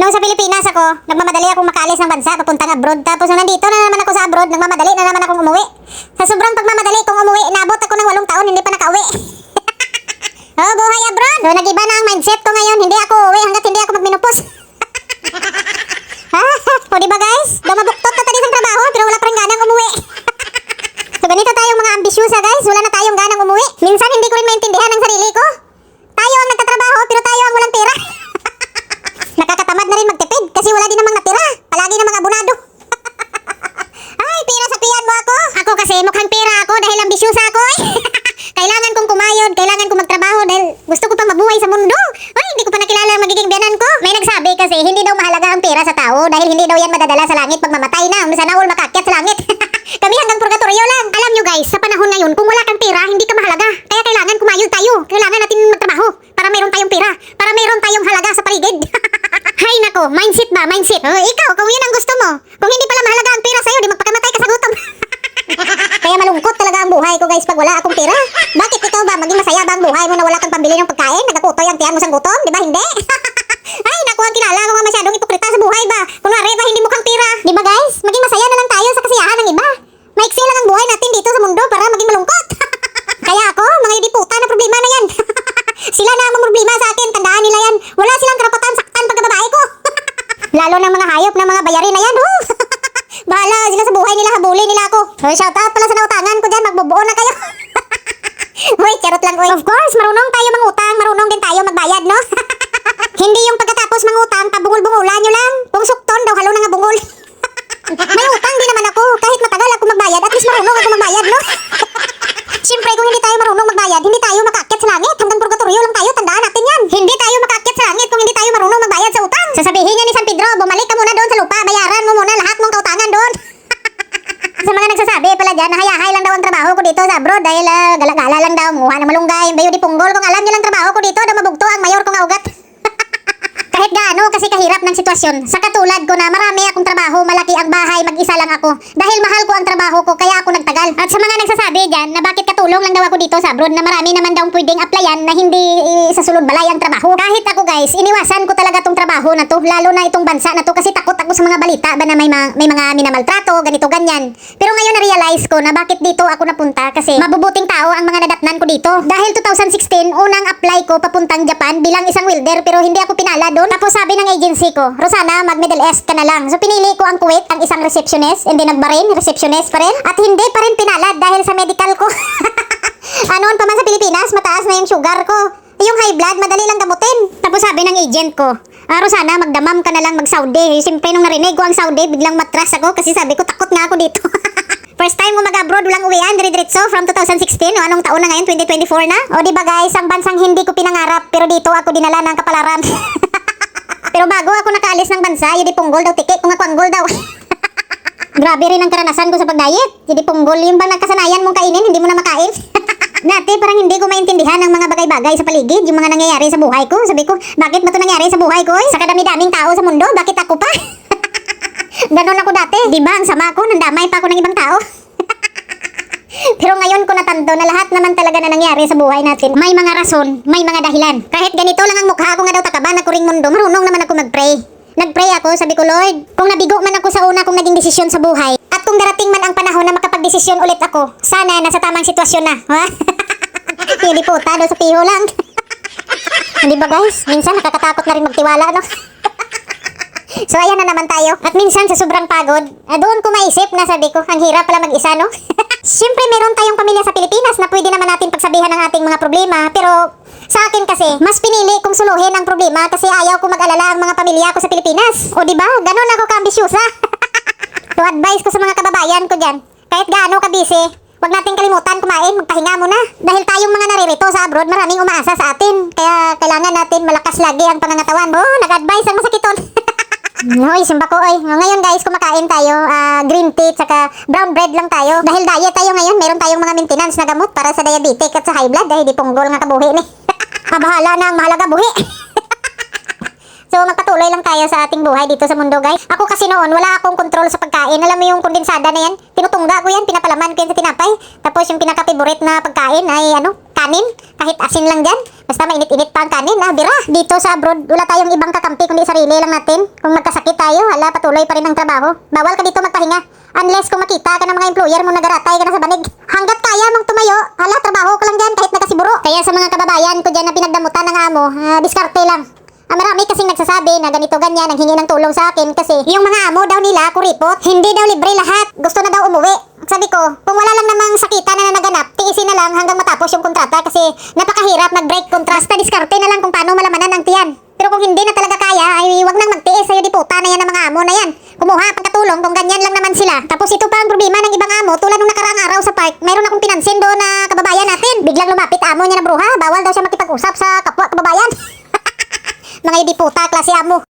Nung sa Pilipinas ako, nagmamadali akong makaalis ng bansa papuntang abroad. Tapos nung nandito na naman ako sa abroad, nagmamadali na naman akong umuwi. Sa sobrang pagmamadali kong umuwi, naabot ako ng 8 taon, hindi pa nakauwi. Oh, buhay abroad! So, nag-iba na ang mindset ko ngayon. Hindi ako uuwi hanggat hindi ako magminupos. O diba guys? Dumabuktot na tayo sa trabaho, pero wala pa rin ganang umuwi. So, ganito tayong mga ambisyosa guys. Wala na tayong ganang umuwi. Minsan hindi ko rin maintindihan ang sarili ko. Tayo ang nagtatrabaho, pero tayo ang walang pera. Nakakatamad na rin magtipid kasi wala din namang natira. Palagi namang abonado. Ay, pera sa piyan mo ako. Ako kasi mukhang pera ako dahil ambisyosa ako eh. Kailangan kong kumayod, kailangan kong magtrabaho dahil gusto ko pang mabuhay sa mundo. Ay, hindi ko pa nakilala ang magiging biyanan ko. May nagsabi kasi hindi daw mahalaga ang pera sa tao dahil hindi daw yan madadala sa langit pag mamatay na. Sana all makakyat sa langit. Kami hanggang purgatorio lang. Alam nyo guys, sa panahon ngayon, kung wala kang pera, hindi ka mahalaga. Kaya kailangan kumayod tayo. Kailangan natin magtrabaho para mayroon tayong pera. Para mayroon tayong halaga sa paligid. Hay nako, mindset ba? Mindset. Oh, ikaw, kung yun ang gusto mo. Kung hindi pala mahalaga ang pera sa'yo, di magpakamatay ka sa gutom. Kaya malungkot talaga ang buhay ko guys pag wala akong pera. Bakit ikaw ba? Maging masaya ba ang buhay mo na wala kang pambili ng pagkain? Nagakutoy ang tiyan mo sa gutom? Di ba hindi? Ay naku, ang kilala ko nga masyadong ipokrita sa buhay ba? Kunwari ba hindi mukhang pera? Di ba guys? Maging masaya na lang tayo sa kasiyahan ng iba. Maiksi lang ang buhay natin dito sa mundo para maging malungkot. Kaya ako, mga idiputa na problema na yan. Sila na ang problema sa akin, tandaan nila yan. Wala silang karapatan saktan pagkababae ko. Lalo ng mga hayop na mga bayarin na yan. Bahala sila sa buhay nila, habulin nila ako. Hoy, shoutout pala sa nautangan ko dyan, magbubuo na kayo. Hoy, charot lang hoy. Of course, marunong tayo mangutang, marunong din tayo magbayad, no? Hindi yung pagkatapos mangutang, pabungol-bungulan nyo lang. Kung sukton daw, halo na nga bungol. May utang din naman ako, kahit matagal ako magbayad, at least marunong ako magbayad, no? Siyempre, kung hindi tayo marunong magbayad, hindi tayo makaakyat sa langit. Hanggang purgatorio lang tayo, tandaan natin yan. Hindi tayo makaakyat sa langit kung hindi tayo marunong magbayad sa utang. Sasabihin niya ni San Pedro, bumalik ka muna doon sa lupa, bayaran mo muna lahat mong kautangan doon. Sa mga nagsasabi pala dyan, nahayahay lang daw ang trabaho ko dito sa abroad dahil gala-gala lang daw, muha ng malunggay, bayo di punggol. Kung alam niyo lang trabaho ko dito, daw mabugto ang mayor kong augat. Kahit gaano kasi kahirap ng sitwasyon. Sa katulad ko na marami akong trabaho, malaki ang bahay, mag-isa lang ako. Dahil mahal ko ang trabaho ko, kaya ako nagtagal. At sa mga nagsasabi dyan na bakit katulong lang daw ako dito sa abroad na marami naman daw pwedeng applyan na hindi sa sulod balay ang trabaho. Kahit ako guys, iniwasan ko talaga tong trabaho na to, lalo na itong bansa na to kasi takot ako sa mga balita ba na may mga minamaltrato, ganito ganyan. Pero ngayon na-realize ko na bakit dito ako napunta kasi mabubuting tao ang mga nadatnan ko dito. Dahil 2016, unang apply ko papuntang Japan bilang isang welder pero hindi ako pinala doon. Tapos sabi ng agency ko, Rosana, mag-Middle East ka na lang. So pinili ko ang Kuwait, ang isang receptionist, hindi nagbarin, receptionist pa rin. At hindi pa rin pinalad dahil sa medical ko. Anoon pa man sa Pilipinas, mataas na yung sugar ko. Yung high blood, madali lang gamutin. Tapos sabi ng agent ko, Rosana, magdamam ka na lang mag-Saudi. Siyempre nung narinig ko ang Saudi, biglang matras ako kasi sabi ko, takot nga ako dito. First time ko mag-abroad, walang uwian, dire-diretso from 2016. O anong taon na ngayon, 2024 na? O diba guys, ang bansang hindi ko pinangarap, pero dito ako dinala ng kapalaran. Pero bago ako nakaalis ng bansa, yun di punggol daw tiki, kung ako anggol daw. Grabe rin ang karanasan ko sa pag-diet. Yun di punggol, yung bang nagkasanayan mong kainin, hindi mo na makain. Dati parang hindi ko maintindihan ang mga bagay-bagay sa paligid, yung mga nangyayari sa buhay ko. Sabi ko, bakit ba ito nangyari sa buhay ko? Sa kadami-daming tao sa mundo, bakit ako pa? Ganon ako dati. Di ba, ang sama ko, nandamay pa ako ng ibang tao. Pero ngayon ko natanto na lahat naman talaga na nangyari sa buhay natin, may mga rason, may mga dahilan. Kahit ganito lang ang mukha ko nga daw takaban na kuring mundo, marunong naman ako mag-pray. Nag-pray ako, sabi ko, Lord, kung nabigo man ako sa una kong naging desisyon sa buhay, at kung darating man ang panahon na makapag-desisyon ulit ako, sana nasa tamang sitwasyon na. Hindi po, tado sa piho lang. Hindi ba guys, minsan nakakatakot na rin magtiwala, no? So ayan na naman tayo. At minsan sa sobrang pagod, doon ko maisip na sabi ko, ang hirap pala mag-isa, no? Siyempre meron tayong pamilya sa Pilipinas na pwede naman natin pagsabihan ng ating mga problema. Pero sa akin kasi, mas pinili kong suluhin ang problema kasi ayaw ko mag-alala ang mga pamilya ko sa Pilipinas. O diba? Ganon ako ka-ambisyosa. So advice ko sa mga kababayan ko dyan, kahit gaano ka busy, huwag natin kalimutan kumain, magpahinga muna. Dahil tayong mga naririto sa abroad, maraming umaasa sa atin. Kaya kailangan natin malakas lagi ang pangangatawan. Oh, nag-advise ang masakiton. Hoy, simba ko, oy. Ngayon guys, kumakain tayo, green tea, tsaka brown bread lang tayo. Dahil diet tayo ngayon, meron tayong mga maintenance na gamot para sa diabetic at sa high blood. Dahil di punggol nga kabuhi ni. Bahala na ang mahalaga buhi. So, magpatuloy lang tayo sa ating buhay dito sa mundo, guys. Ako kasi noon, wala akong control sa pagkain. Alam mo yung kondensada na yan? Tinutungga ko yan, pinapalaman ko yan sa tinapay. Tapos yung pinaka-favorite na pagkain ay, kanin. Kahit asin lang dyan. Basta mainit-init pa ang kanin. Bira. Dito sa abroad, wala tayong ibang kakampi kundi sarili lang natin. Kung magkasakit tayo, hala, patuloy pa rin ang trabaho. Bawal ka dito magpahinga. Unless kung makita ka ng mga employer mo nagaratay ka na sa banig. Hanggat kaya mong tumayo, hala, trabaho ka lang dyan kahit nakasiburo. Kaya sa mga kababayan ko dyan na pinagdamutan ng amo, diskarte lang. Marami kasing nagsasabi na ganito ganyan, nanghingi ng tulong sa akin kasi yung mga amo daw nila, kuripot, hindi daw libre lahat. Gusto na daw umuwi. Sabi ko, kung wala lang namang sakitan na naganap, tiisin na lang hanggang matapos yung kontrata kasi napakahirap mag-break contract. Basta diskarte na lang kung paano malamanan ng tiyan. Pero kung hindi na talaga kaya, ay wag nang magtiis sa'yo di puta na yan ng mga amo na yan. Kumuha pagkatulong kung ganyan lang naman sila. Tapos ito pa ang problema ng ibang amo, tulad nung nakaraang araw sa park, mayroon akong pinansin doon na kababayan natin. Biglang lumapit amo niya na bruha, bawal daw siya makipag-usap sa kapwa kababayan. Mga yudiputa, klase amo.